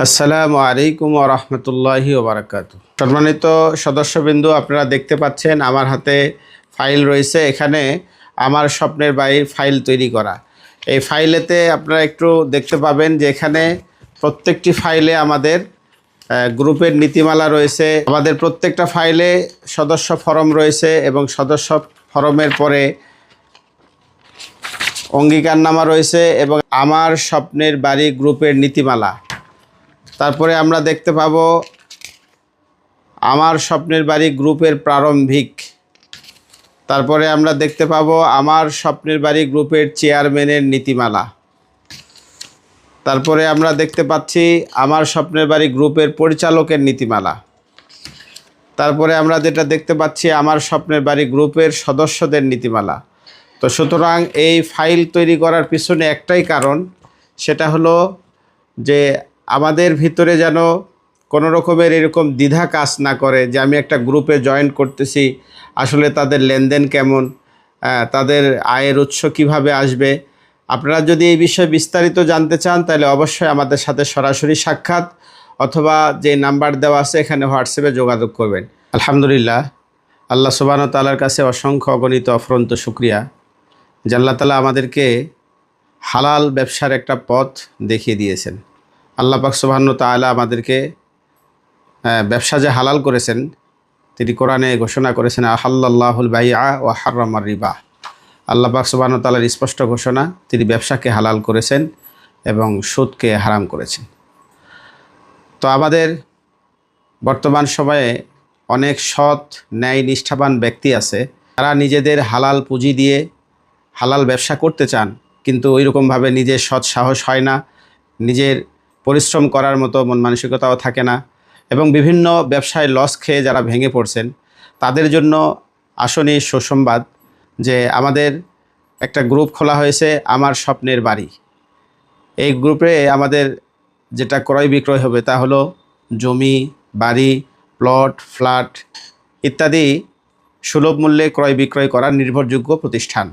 আসসালামু আলাইকুম ওয়া রাহমাতুল্লাহি ওয়া বারাকাতুহু। সম্মানিত সদস্যবৃন্দ, আপনারা দেখতে পাচ্ছেন আমার হাতে ফাইল রয়েছে। এখানে আমার স্বপ্নের বাড়ির ফাইল তৈরি করা। এই ফাইলেতে আপনারা একটু দেখতে পাবেন যে এখানে প্রত্যেকটি ফাইলে আমাদের গ্রুপের নীতিমালা রয়েছে। আমাদের প্রত্যেকটা ফাইলে সদস্য ফরম রয়েছে এবং সদস্য ফরমের পরে অঙ্গীকারনামা রয়েছে এবং আমার স্বপ্নের বাড়ি গ্রুপের নীতিমালা। তারপরে আমরা দেখতে পাবো আমার স্বপ্নের বাড়ি গ্রুপের প্রারম্ভিক। তারপরে আমরা দেখতে পাবো আমার স্বপ্নের বাড়ি গ্রুপের চেয়ারম্যানের নীতিমালা। তারপরে আমরা দেখতে পাচ্ছি আমার স্বপ্নের বাড়ি গ্রুপের পরিচালকের নীতিমালা। তারপরে আমরা যেটা দেখতে পাচ্ছি আমার স্বপ্নের বাড়ি গ্রুপের সদস্যদের নীতিমালা। তো সুতরাং এই ফাইল তৈরি করার পিছনে একটাই কারণ, সেটা হলো যে আমাদের ভিতরে যেন কোনো রকমের এরকম দ্বিধা কাজ না করে যে আমি একটা গ্রুপে জয়েন করতেছি, আসলে তাদের লেনদেন কেমন, তাদের আয়ের উৎস কিভাবে আসবে। আপনারা যদি এই বিষয়ে বিস্তারিত জানতে চান তাহলে অবশ্যই আমাদের সাথে সরাসরি সাক্ষাৎ অথবা যে নাম্বার দেওয়া আছে এখানে হোয়াটসঅ্যাপে যোগাযোগ করবেন। আলহামদুলিল্লাহ, আল্লাহ সুবহানাহু ওয়া তাআলার কাছে অসংখ্য অগণিত অফুরন্ত শুকরিয়া যে আল্লাহ তাআলা আমাদেরকে হালাল ব্যবসার একটা পথ দেখিয়ে দিয়েছেন। আল্লাহ পাক সুবহানাহু ওয়া তাআলা আমাদেরকে ব্যবসা যে হালাল করেছেন, তিনি কোরআনে ঘোষণা করেছেন আহাল্লাল্লাহুল বাইআ ওয়া হাররামার রিবা। আল্লাহ পাক সুবহানাহু ওয়া তাআলার স্পষ্ট ঘোষণা, তিনি ব্যবসাকে হালাল করেছেন এবং সুদকে হারাম করেছেন। তো আমাদের বর্তমান সময়ে অনেক সৎ ন্যায় নিষ্ঠাবান ব্যক্তি আছে, তারা নিজেদের হালাল পুঁজি দিয়ে হালাল ব্যবসা করতে চান, কিন্তু ওইরকমভাবে নিজের সৎ সাহস হয় না, নিজের পরিশ্রম করার মতো মন মানসিকতাও থাকে না এবং বিভিন্ন ব্যবসায় লস খেয়ে যারা ভেঙে পড়ছেন তাদের জন্য আসনই সুসংবাদ যে আমাদের একটা গ্রুপ খোলা হয়েছে আমার স্বপ্নের বাড়ি। এই গ্রুপে আমাদের যেটা ক্রয় বিক্রয় হবে তা হলো জমি, বাড়ি, প্লট, ফ্ল্যাট ইত্যাদি সুলভ মূল্যে ক্রয় বিক্রয় করার নির্ভরযোগ্য প্রতিষ্ঠান।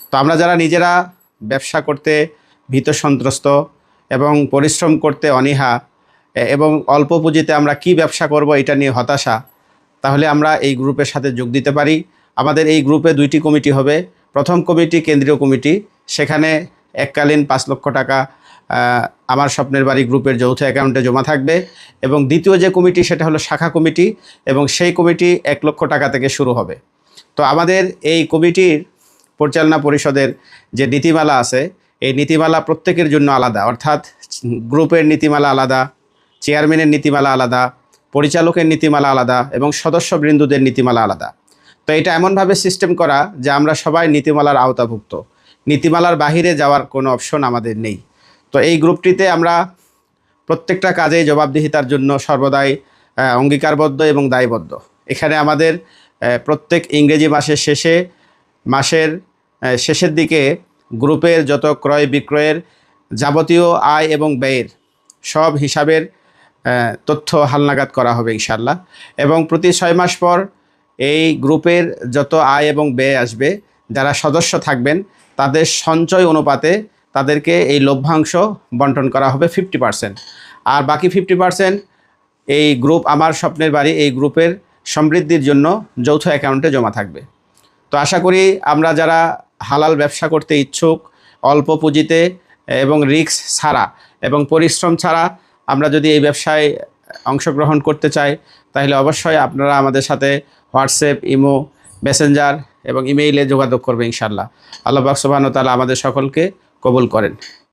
তো আমরা যারা নিজেরা ব্যবসা করতে ভীত সন্ত্রস্ত এবং পরিশ্রম করতে অনীহা এবং অল্প পুঁজিতে আমরা কি ব্যবসা করব এটা নিয়ে হতাশা, তাহলে আমরা এই গ্রুপের সাথে যোগ দিতে পারি। আমাদের এই গ্রুপে দুইটি কমিটি হবে। প্রথম কমিটি কেন্দ্রীয় কমিটি, সেখানে এককালীন 5 লক্ষ টাকা আমার স্বপ্নের বাড়ি গ্রুপের যৌথ অ্যাকাউন্টে জমা থাকবে এবং দ্বিতীয় যে কমিটি সেটা হলো শাখা কমিটি এবং সেই কমিটি 1 লক্ষ টাকা থেকে শুরু হবে। তো আমাদের এই কমিটির পরিচালনা পরিষদের যে নীতিমালা আছে, এই নীতিমালা প্রত্যেকের জন্য আলাদা, অর্থাৎ গ্রুপের নীতিমালা আলাদা, চেয়ারম্যানের নীতিমালা আলাদা, পরিচালকের নীতিমালা আলাদা এবং সদস্যবৃন্দদের নীতিমালা আলাদা। তো এটা এমনভাবে সিস্টেম করা যে আমরা সবাই নীতিমালার আওতাভুক্ত, নীতিমালার বাহিরে যাওয়ার কোনো অপশন আমাদের নেই। তো এই গ্রুপটিতে আমরা প্রত্যেকটা কাজেই জবাবদিহিতার জন্য সর্বদাই অঙ্গীকারবদ্ধ এবং দায়বদ্ধ। এখানে আমাদের প্রত্যেক ইংরেজি মাসের শেষের দিকে গ্রুপের যত ক্রয় বিক্রয়ের যাবতীয় আয় এবং ব্যয়ের সব হিসাবের তথ্য হালনাগাদ করা হবে ইনশাআল্লাহ। এবং প্রতি 6 মাস পর এই গ্রুপের যত আয় এবং ব্যয় আসবে, যারা সদস্য থাকবেন তাদের সঞ্চয় অনুপাতে তাদেরকে এই লভ্যাংশ বন্টন করা হবে 50%, আর বাকি 50% এই গ্রুপ আমার স্বপ্নের বাড়ি এই গ্রুপের সমৃদ্ধির জন্য যৌথ অ্যাকাউন্টে জমা থাকবে। তো আশা করি আমরা যারা হালাল ব্যবসা করতে ইচ্ছুক, অল্প পুঁজিতে এবং রিস্ক ছাড়া এবং পরিশ্রম ছাড়া আমরা যদি এই ব্যবসায় অংশগ্রহণ করতে চাই, তাহলে অবশ্যই আপনারা আমাদের সাথে হোয়াটসঅ্যাপ, ইমো, মেসেঞ্জার এবং ইমেইলে যোগাযোগ করবে ইনশাআল্লাহ। আল্লাহ পাক সুবহানাহু ওয়া তাআলা আমাদের সকলকে কবুল করেন।